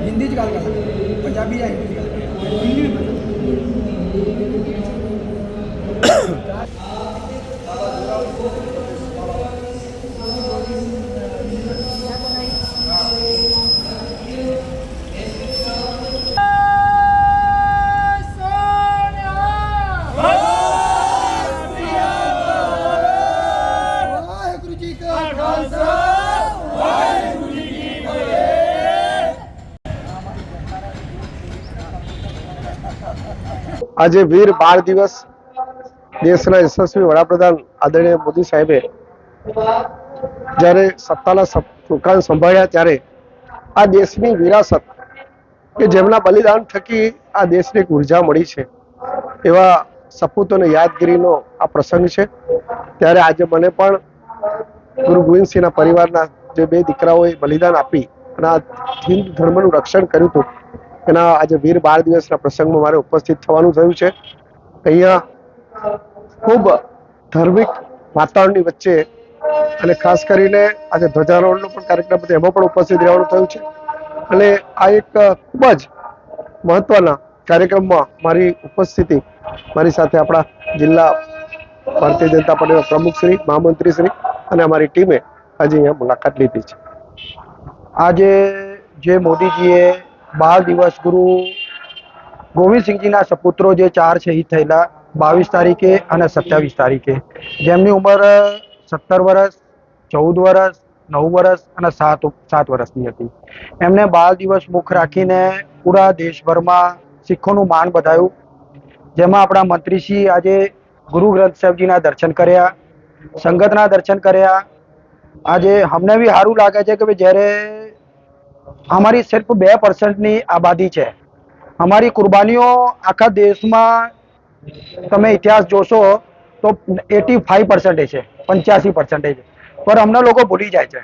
हिंदी च गल कर पंजाबी या हिंदी આજે વીર બાળ દિવસ દેશના યશસ્વી વડાપ્રધાન આદરણીય મોદી સાહેબે જ્યારે સત્તાના સુકાન સંભાળ્યા ત્યારે આ દેશની વિરાસત કે જેમના બલિદાન થકી આ દેશને એક ઉર્જા મળી છે એવા સપૂતોને યાદગીરીનો આ પ્રસંગ છે। ત્યારે આજે મને પણ ગુરુ ગોવિંદસિંહના પરિવારના જે બે દીકરાઓએ બલિદાન આપી અને આ હિન્દુ ધર્મનું રક્ષણ કર્યું હતું એના આજે વીર બાળ દિવસના પ્રસંગમાં મારે ઉપસ્થિત થવાનું થયું છે। અહીંયા ખૂબ ધાર્મિક વાતાવરણની વચ્ચે અને ખાસ કરીને આજે ધ્વજારોહણનો પણ કાર્યક્રમ હતો એમાં પણ ઉપસ્થિત રહેવાનું થયું છે અને આ એક ખૂબ જ મહત્વના કાર્યક્રમમાં મારી ઉપસ્થિતિ મારી સાથે આપણા જિલ્લા ભારતીય જનતા પાર્ટીના પ્રમુખ શ્રી મહામંત્રી શ્રી અને અમારી ટીમે આજે અહીંયા મુલાકાત લીધી છે। આજે જે મોદીજીએ બાળ દિવસ ગુરુ ગોવિંદસિંહજીના સપુત્રો જે 4 શહીદ થયેલા 22 તારીખે અને 27 તારીખે જેમની ઉંમર 17 વર્ષ 14 વર્ષ 9 વર્ષ અને 7 વર્ષની હતી। એમને બાળ દિવસ મુખ રાખીને પૂરા દેશભરમાં શીખોનું માન બધાયું, જેમાં આપણા મંત્રીશ્રી આજે ગુરુ ગ્રંથ સાહેબજીના દર્શન કર્યા, સંગતના દર્શન કર્યા। આજે અમને બી સારું લાગે છે કે જ્યારે हमारी सिर्फ 2% आबादी है, हमारी कुर्बानीओ आखा देश में तमे इतिहास जोशो तो 85% है, 85% है, पर हमने लोग भूली जाए छे।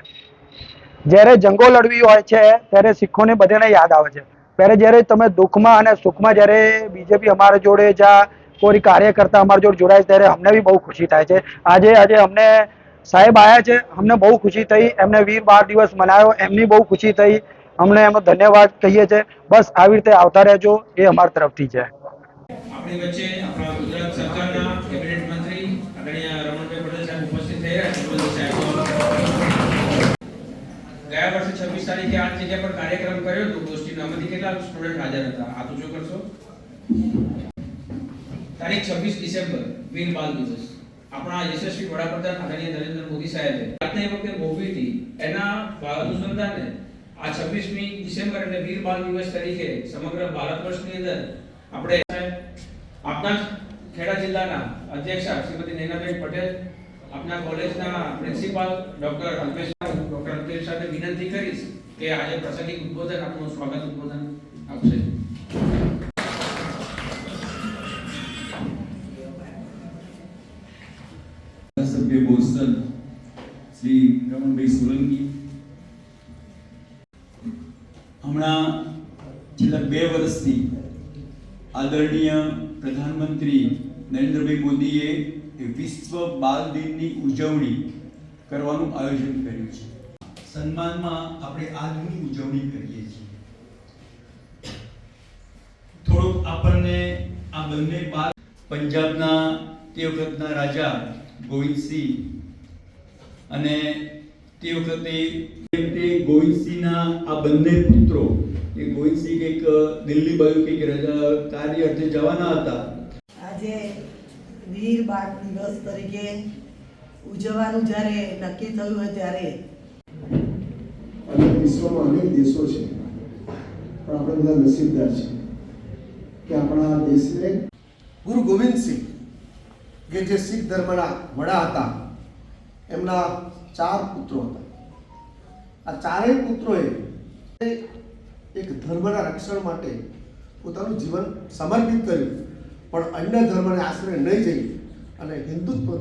જ્યારે જંગો લડવી હોય છે ત્યારે શીખોને બધાને યાદ આવે છે। ત્યારે જ્યારે તમે દુઃખમાં અને સુખમાં જ્યારે બીજેપી અમારા જોડે જા કોઈ કાર્યકર્તા અમારા જોડે જોડાય ત્યારે અમને બી બહુ ખુશી થાય છે। આજે અમને સાહેબ આવ્યા છે, અમને બહુ ખુશી થઈ, એમને વીર બાળ દિવસ મનાવ્યો, એમની બહુ ખુશી થઈ, અમને એમનો ધન્યવાદ કહીએ છીએ। બસ આવી રીતે આવતા રહેજો, એ અમારી તરફથી છે। આપણી વચ્ચે આપણા ગુજરાત સરકારના કેબિનેટ મંત્રી આદરણીય રમણભાઈ પટેલ સાહેબ ઉપસ્થિત થઈ રહ્યા છે। ગયા વર્ષે 26 તારીખે આ જગ્યા પર કાર્યક્રમ કર્યો હતો ગોષ્ઠીનો, આમાંથી કેટલા સ્ટુડન્ટ હાજર હતા? આ તો જો કરશો। તારીખ 26 ડિસેમ્બર વીર બાળ દિવસ આપણા યશસ્વી વડાપ્રધાન આદરણીય નરેન્દ્ર મોદી સાહેબે આજની વખતે મોભીથી એના અનુસંધાને આ 26મી ડિસેમ્બર એટલે વીર બાળ દિવસ તરીકે સમગ્ર ભારત વર્ષની અંદર આપણે આપના ખેડા જિલ્લાના અધ્યક્ષા શ્રીમતી નૈનાબેન પટેલ, આપના કોલેજના પ્રિન્સિપાલ ડોક્ટર અલ્પેશ સાથે વિનંતી કરીશ કે આજે પ્રાસંગિક ઉદ્બોધન આપનું સ્વાગત ઉદ્બોધન આપશે। સભ્ય બોસ્ટન શ્રી રમણભાઈ સોલંકી હમણાં છેલ્લા 2 વર્ષથી આદરણીય પ્રધાનમંત્રી નરેન્દ્રભાઈ મોદીએ વિશ્વ બાળ દિનની ઉજવણી કરવાનું આયોજન કર્યું છે. સન્માનમાં આપણે આજની ઉજવણી કરીએ છીએ. થોડોક આપણને આ બંને બાળ પંજાબના તે વખતના રાજા ગોવિંદસિંહ અને તે વખતે તે ગોવિંદસિંહના આ બંને પુત્રો એ ગોવિંદસિંહ કંઈક દિલ્હી બાજુ કંઈક રજા કાર્ય અર્થે જવાના હતા. આજે વીર બાળ દિવસ તરીકે ઉજવવાનું જ્યારે નક્કી થયું હોય ત્યારે અને વિશ્વમાં અનેક દેશો છે, પણ આપણે બધા નસીબદાર છે કે આપણા દેશને ગુરુ ગોવિંદસિંહ કે જે શીખ ધર્મના વડા હતા, એમના 4 પુત્રો હતા. આ ચારેય પુત્રોએ એક ધર્મના રક્ષણ માટે પોતાનું જીવન સમર્પિત કર્યું, પણ અન્ય ધર્મને આશ્રય નહીં જઈ અને હિન્દુત્વ